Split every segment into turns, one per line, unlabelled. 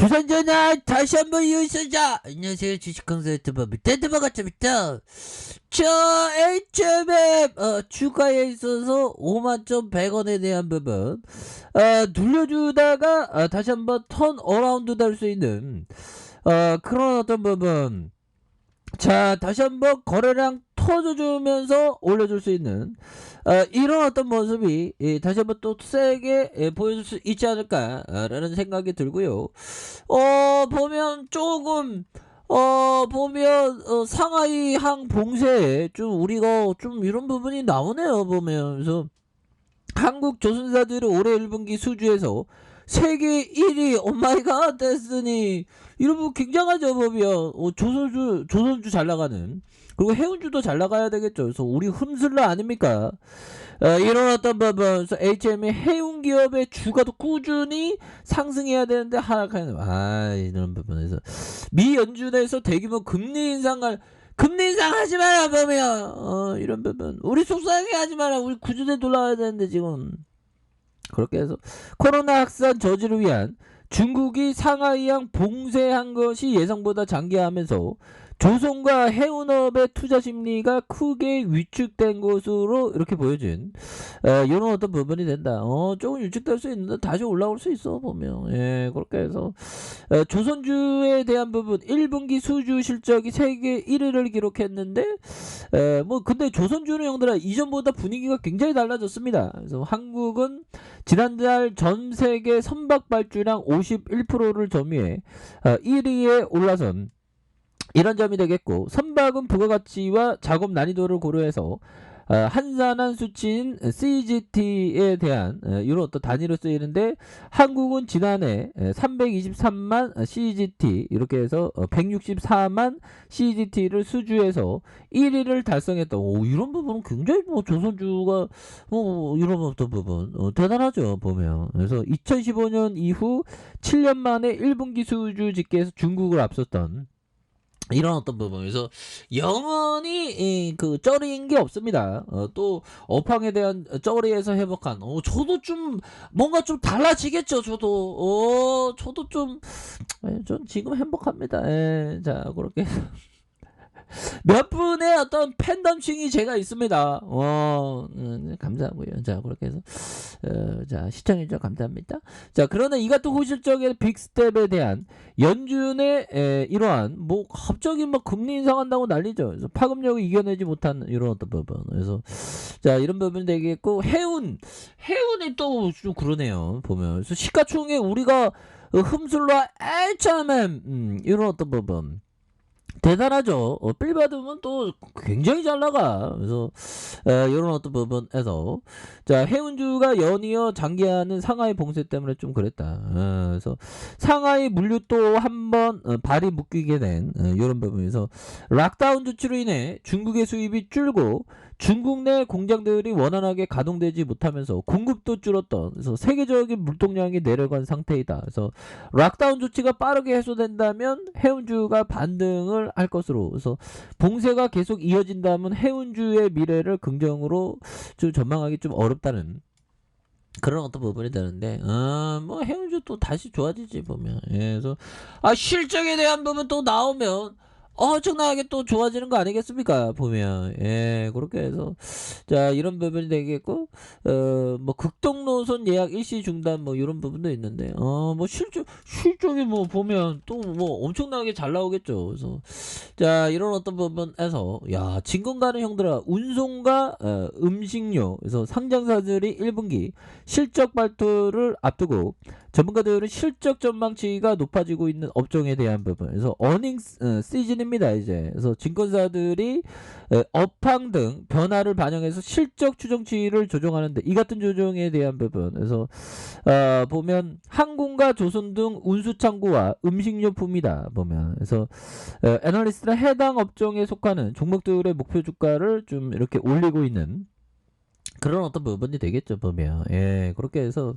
조선전화 다시 한번 이어서자. 안녕하세요, 주식강사 유튜버 밑에드버 같습니다. 자, HMM 주가에 있어서 51,100원에 대한 부분 눌려주다가 다시 한번 턴 어라운드 될 수 있는 그런 어떤 부분. 자, 다시 한번 거래량 터져주면서 올려줄 수 있는 이런 어떤 모습이 다시 한번 또 세게 보여줄 수 있지 않을까라는 생각이 들고요. 보면 조금 보면 상하이 항 봉쇄에 좀 우리가 좀 이런 부분이 나오네요. 보면서 한국 조선사들이 올해 1분기 수주에서 세계 1위 오마이갓 됐으니 이런 부분 굉장하죠. 보면 조선주 잘 나가는, 그리고 해운주도 잘 나가야 되겠죠. 그래서 우리 흠슬러 아닙니까? 이런 어떤 부분, HM의 해운 기업의 주가도 꾸준히 상승해야 되는데 하락하는 이런 부분에서 미 연준에서 대규모 금리 인상 하지 마라. 보면 이런 부분 우리 속상해 하지 마라. 우리 구조대 돌아와야 되는데 지금 그렇게 해서 코로나 확산 저지를 위한 중국이 상하이항 봉쇄한 것이 예상보다 장기화하면서 조선과 해운업의 투자 심리가 크게 위축된 것으로 이렇게 보여진 이런 어떤 부분이 된다. 조금 위축될 수 있는데 다시 올라올 수 있어. 보면 그렇게 해서 조선주에 대한 부분 1분기 수주 실적이 세계 1위를 기록했는데 근데 조선주는 형들아 이전보다 분위기가 굉장히 달라졌습니다. 그래서 한국은 지난달 전 세계 선박 발주량 51%를 점유해 1위에 올라선 이런 점이 되겠고, 선박은 부가가치와 작업 난이도를 고려해서 한산한 수치인 CGT에 대한 이런 어떤 단위로 쓰이는데, 한국은 지난해 323만 CGT 이렇게 해서 164만 CGT를 수주해서 1위를 달성했다. 이런 부분은 굉장히 조선주가 이런 어떤 부분 대단하죠. 보면 그래서 2015년 이후 7년 만에 1분기 수주 집계에서 중국을 앞섰던 이런 어떤 부분에서 영원히 그 쩌리인 게 없습니다. 또 업황에 대한 쩌리에서 회복한 저도 좀 뭔가 좀 달라지겠죠. 저도 좀 전 지금 행복합니다. 자, 그렇게 몇 분의 어떤 팬덤층이 제가 있습니다. 감사하고요. 자, 그렇게 해서 자, 시청해주셔서 감사합니다. 자, 그러나 이 같은 호실적인 빅스텝에 대한 연준의 이러한 갑자기 금리 인상한다고 난리죠. 그래서 파급력을 이겨내지 못한 이런 어떤 부분. 그래서 자, 이런 부분이 되겠고, 해운이 또 좀 그러네요. 보면 그래서 시가총액 우리가 흠술로 HMM 이런 어떤 부분 대단하죠. 빌 받으면 또 굉장히 잘 나가. 그래서 이런 어떤 부분에서 자, 해운주가 연이어 장기화하는 상하이 봉쇄 때문에 좀 그랬다. 그래서 상하이 물류 또 한번 발이 묶이게 된 이런 부분에서 락다운 조치로 인해 중국의 수입이 줄고 중국 내 공장들이 원활하게 가동되지 못하면서 공급도 줄었던, 그래서 세계적인 물동량이 내려간 상태이다. 그래서 락다운 조치가 빠르게 해소된다면 해운주가 반등을 할 것으로, 그래서 봉쇄가 계속 이어진다면 해운주의 미래를 긍정으로 좀 전망하기 좀 어렵다는 그런 어떤 부분이 되는데, 해운주 또 다시 좋아지지. 보면 그래서 실적에 대한 부분 또 나오면 엄청나게 또 좋아지는 거 아니겠습니까? 보면 그렇게 해서 자, 이런 부분이 되겠고, 극동 노선 예약 일시 중단 이런 부분도 있는데, 실적이 보면 또 엄청나게 잘 나오겠죠. 그래서 자, 이런 어떤 부분에서 진공 가는 형들아, 운송과 음식료, 그래서 상장사들이 1분기 실적 발표를 앞두고 전문가들은 실적 전망치가 높아지고 있는 업종에 대한 부분, 그래서 어닝 시즌입니다 이제. 그래서 증권사들이 업황 등 변화를 반영해서 실적 추정치를 조정하는데, 이 같은 조정에 대한 부분, 그래서 보면 항공과 조선 등 운수창고와 음식료품이다. 보면 그래서 애널리스트는 해당 업종에 속하는 종목들의 목표 주가를 좀 이렇게 올리고 있는 그런 어떤 부분이 되겠죠 보면. 예, 그렇게 해서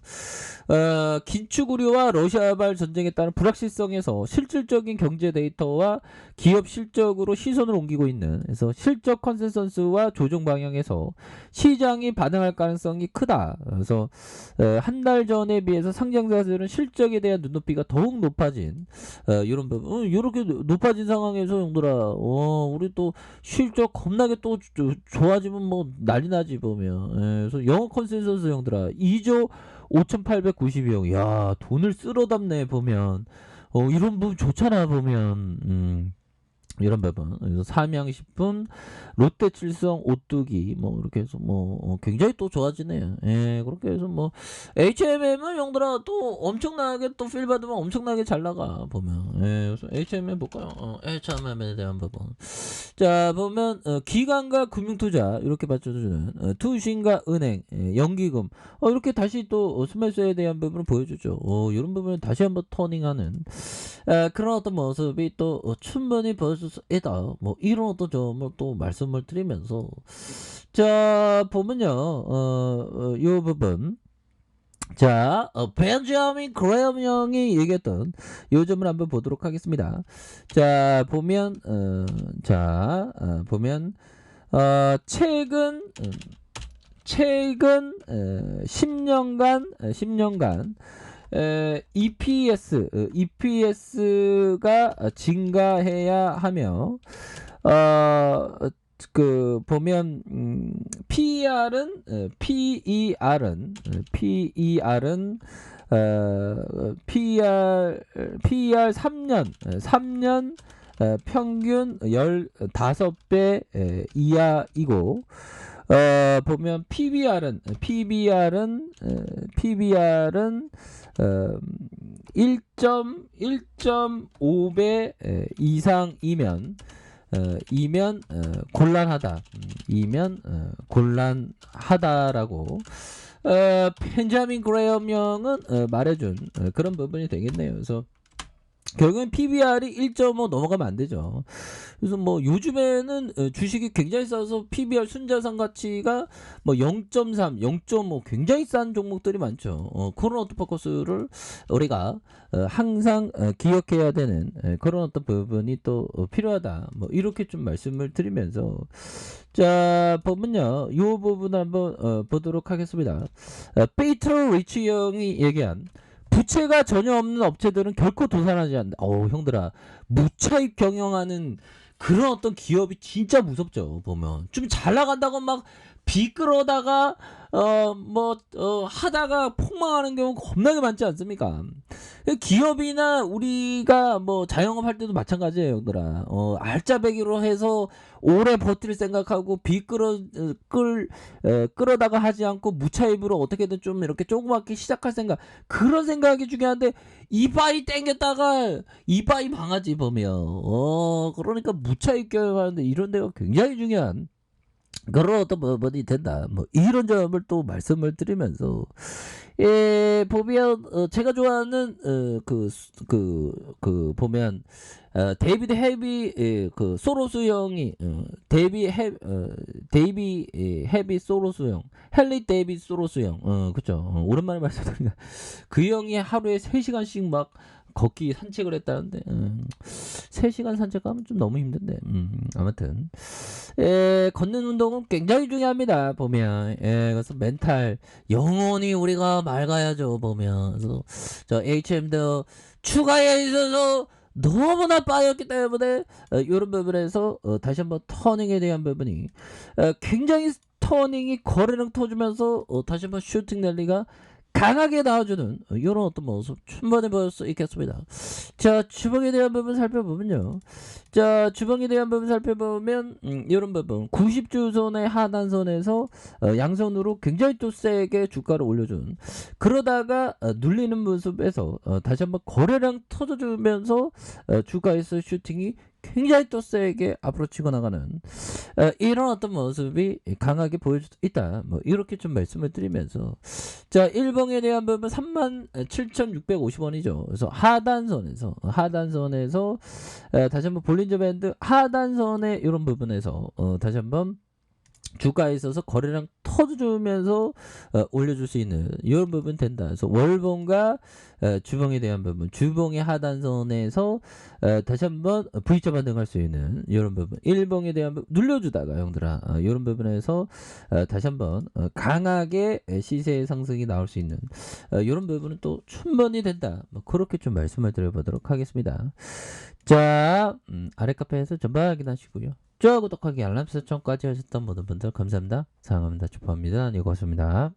긴축 우려와 러시아발 전쟁에 따른 불확실성에서 실질적인 경제 데이터와 기업 실적으로 시선을 옮기고 있는, 그래서 실적 컨센서스와 조정 방향에서 시장이 반응할 가능성이 크다. 그래서 한 달 전에 비해서 상장자들은 실적에 대한 눈높이가 더욱 높아진 이런 부분, 이렇게 높아진 상황에서 형들아, 우리 또 실적 겁나게 또 좋아지면 뭐 난리 나지 보면. 예, 그래서 영어 컨센서스 형들아 2조 5,892억. 야, 돈을 쓸어 담네 보면. 이런 부분 좋잖아 보면. 이런 부분. 그래서 삼양식품, 롯데칠성, 오뚜기 뭐 이렇게 해서 뭐 굉장히 또 좋아지네요. 예, 그렇게 해서 뭐 H&M은 형들아 또 엄청나게 또 필 받으면 엄청나게 잘 나가 보면. 예, 그래서 H&M 볼까요? H&M에 대한 부분. 자, 보면 기관과 금융투자 이렇게 받쳐주는 투신과 은행, 연기금 이렇게 다시 또 스매스에 대한 부분을 보여주죠. 이런 부분을 다시 한번 터닝하는 그런 어떤 모습이 또 충분히 보여줄 수 있다. 뭐 이런 어떤 점을 또 말씀을 드리면서, 자 보면요, 요 부분. 자, 벤자민 그레엄 형이 얘기했던 요 점을 한번 보도록 하겠습니다. 자, 보면, 보면, 최근 10년간 EPS가 증가해야 하며, 그 보면 PER은 PER 3년 평균 15배 이하이고, 보면 PBR은 1.5배 이상이면 곤란하다. 곤란하다라고 벤자민 그레엄 형은 말해준 그런 부분이 되겠네요. 그래서 결국엔 PBR이 1.5 넘어가면 안 되죠. 그래서 뭐 요즘에는 주식이 굉장히 싸서 PBR 순자산 가치가 뭐 0.3, 0.5 굉장히 싼 종목들이 많죠. 그런 어떤 포커스를 우리가 항상 기억해야 되는 그런 어떤 부분이 또 필요하다. 뭐 이렇게 좀 말씀을 드리면서, 자 보면요, 요 부분 한번 보도록 하겠습니다. 피터 리치 형이 얘기한 부채가 전혀 없는 업체들은 결코 도산하지 않는다. 형들아, 무차익 경영하는 그런 어떤 기업이 진짜 무섭죠. 보면 좀 잘 나간다고 막 비끌어다가 하다가 폭망하는 경우 겁나게 많지 않습니까? 기업이나 우리가 뭐 자영업 할 때도 마찬가지예요, 얘들아. 알짜배기로 해서 오래 버틸 생각하고 끌어다가 하지 않고 무차입으로 어떻게든 좀 이렇게 조그맣게 시작할 생각, 그런 생각이 중요한데 이바이 땡겼다가 이바이 망하지 보면. 그러니까 무차입 교육하는데 이런 데가 굉장히 중요한 그런 어떤 부분이 된다. 뭐 이런 점을 또 말씀을 드리면서, 보면 제가 좋아하는 보면 데이비드 헤비 그 소로스 형이 헤비 소로스 형, 헨리 데이비드 소로스 형, 그쵸. 오랜만에 말씀드리니까 그 형이 하루에 3시간씩 막 걷기 산책을 했다는데, 3시간 산책하면 좀 너무 힘든데, 아무튼 걷는 운동은 굉장히 중요합니다. 보면 그래서 멘탈 영원히 우리가 맑아야죠. 보면 그래서 저 HM도 추가에 있어서 너무나 빠졌기 때문에 이런 부분에서 다시 한번 터닝에 대한 부분이 굉장히 터닝이 거래량 터주면서 다시 한번 슈팅 랠리가 강하게 나와주는 이런 어떤 모습 충분히 보일 수 있겠습니다. 자, 주봉에 대한 부분 살펴보면요. 자, 주봉에 대한 부분 살펴보면 이런 부분 90주선의 하단선에서 양선으로 굉장히 또 세게 주가를 올려준, 그러다가 눌리는 모습에서 다시 한번 거래량 터져주면서 주가에서 슈팅이 굉장히 또 세게 앞으로 치고 나가는 이런 어떤 모습이 강하게 보여줄 수 있다. 뭐 이렇게 좀 말씀을 드리면서, 자, 일봉에 대한 부분 37,650원이죠. 그래서 하단선에서 다시 한번 볼린저 밴드 하단선의 이런 부분에서 다시 한번 주가에 있어서 거래량 터주면서 올려줄 수 있는 이런 부분 된다. 그래서 월봉과 주봉에 대한 부분, 주봉의 하단선에서 다시 한번 V자 반등할 수 있는 이런 부분, 일봉에 대한 부분 눌려주다가 형들아 이런 부분에서 다시 한번 강하게 시세 상승이 나올 수 있는 이런 부분은 또 충분히 된다. 뭐 그렇게 좀 말씀을 드려보도록 하겠습니다. 자, 아래 카페에서 전방 확인하시고요. 좋아요, 구독하기, 알람 설정까지 하셨던 모든 분들 감사합니다. 사랑합니다. 축복합니다. 안녕히 가십니다.